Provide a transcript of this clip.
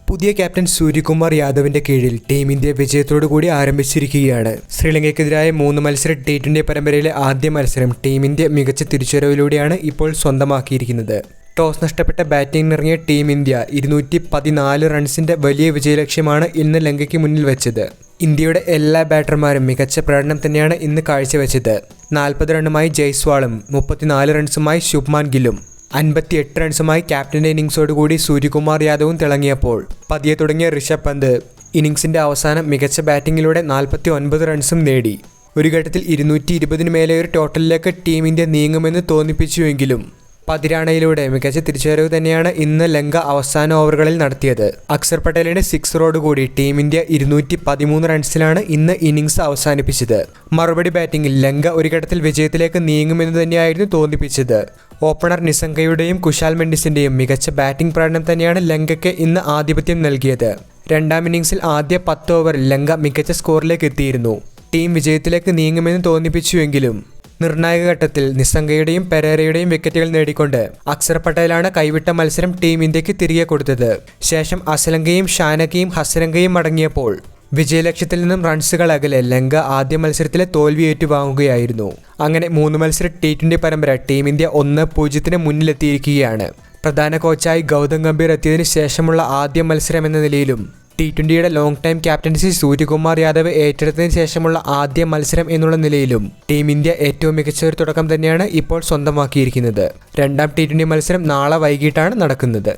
പുതിയ ക്യാപ്റ്റൻ സൂര്യകുമാർ യാദവിന്റെ കീഴിൽ ടീം ഇന്ത്യ വിജയത്തോടുകൂടി ആരംഭിച്ചിരിക്കുകയാണ്. ശ്രീലങ്കയ്ക്കെതിരായ 3 മത്സര T20 പരമ്പരയിലെ ആദ്യ മത്സരം ടീം ഇന്ത്യ മികച്ച തിരിച്ചുവരവിലൂടെയാണ് ഇപ്പോൾ സ്വന്തമാക്കിയിരിക്കുന്നത്. ടോസ് നഷ്ടപ്പെട്ട ബാറ്റിംഗിനിറങ്ങിയ ടീം ഇന്ത്യ 214 റൺസിന്റെ വലിയ വിജയലക്ഷ്യമാണ് ഇന്ന് ലങ്കയ്ക്ക് മുന്നിൽ വെച്ചത്. ഇന്ത്യയുടെ എല്ലാ ബാറ്റർമാരും മികച്ച പ്രകടനം തന്നെയാണ് ഇന്ന് കാഴ്ചവെച്ചത്. 40 റണ്ണുമായി ജയ്സ്വാളും 34 റൺസുമായി ശുഭ്മാൻ ഗില്ലും 58 റൺസുമായി ക്യാപ്റ്റന്റെ ഇന്നിംഗ്സോടുകൂടി സൂര്യകുമാർ യാദവും തിളങ്ങിയപ്പോൾ പതിയെ തുടങ്ങിയ ഋഷഭ് പന്ത് ഇന്നിംഗ്സിന്റെ അവസാനം മികച്ച ബാറ്റിംഗിലൂടെ 49 റൺസും നേടി. ഒരു ഘട്ടത്തിൽ 220 മേലെയൊരു ടോട്ടലിലേക്ക് ടീം ഇന്ത്യ നീങ്ങുമെന്ന് തോന്നിപ്പിച്ചുവെങ്കിലും പതിരാണയിലൂടെ മികച്ച തിരിച്ചുവരവ് തന്നെയാണ് ഇന്ന് ലങ്ക അവസാന ഓവറുകളിൽ നടത്തിയത്. അക്സർ പട്ടേലിന്റെ 6റോടുകൂടി ടീം ഇന്ത്യ 213 റൺസിലാണ് ഇന്ന് ഇന്നിംഗ്സ് അവസാനിപ്പിച്ചത്. മറുപടി ബാറ്റിംഗിൽ ലങ്ക ഒരു ഘട്ടത്തിൽ വിജയത്തിലേക്ക് നീങ്ങുമെന്ന് തന്നെയായിരുന്നു തോന്നിപ്പിച്ചത്. ഓപ്പണർ നിസംഗയുടെയും കുശാൽ മെൻഡിസിന്റെയും മികച്ച ബാറ്റിംഗ് പ്രകടനം തന്നെയാണ് ലങ്കയ്ക്ക് ഇന്ന് ആധിപത്യം നൽകിയത്. രണ്ടാം ഇന്നിംഗ്സിൽ ആദ്യ 10 ഓവറിൽ ലങ്ക മികച്ച സ്കോറിലേക്ക് എത്തിയിരുന്നു. ടീം വിജയത്തിലേക്ക് നീങ്ങുമെന്ന് തോന്നിപ്പിച്ചുവെങ്കിലും നിർണായക ഘട്ടത്തിൽ നിസംഗയുടെയും പെരേരയുടെയും വിക്കറ്റുകൾ നേടിക്കൊണ്ട് അക്സർ പട്ടേലാണ് കൈവിട്ട മത്സരം ടീം ഇന്ത്യക്ക് തിരികെ കൊടുത്തത്. ശേഷം അസലങ്കയും ഷാനക്കയും ഹസരംഗയും മടങ്ങിയപ്പോൾ വിജയലക്ഷ്യത്തിൽ നിന്നും റൺസുകൾ അകലെ ലങ്ക ആദ്യ മത്സരത്തിലെ തോൽവി ഏറ്റുവാങ്ങുകയായിരുന്നു. അങ്ങനെ 3 മത്സര T20 പരമ്പര ടീം ഇന്ത്യ 1-0 മുന്നിലെത്തിയിരിക്കുകയാണ്. പ്രധാന കോച്ചായി ഗൗതം ഗംഭീർ എത്തിയതിനു ശേഷമുള്ള ആദ്യ മത്സരം എന്ന നിലയിലും T20യുടെ long time captaincy Suryakumar Yadav ഏറ്റെടുത്തതിന് ശേഷമുള്ള ആദ്യ മത്സരം എന്നുള്ള നിലയിലും ടീം ഇന്ത്യ ഏറ്റവും മികച്ച ഒരു തുടക്കം തന്നെയാണ് ഇപ്പോൾ സ്വന്തമാക്കിയിരിക്കുന്നത്. രണ്ടാം T20 മത്സരം നാളെ വൈകിട്ടാണ് നടക്കുന്നത്.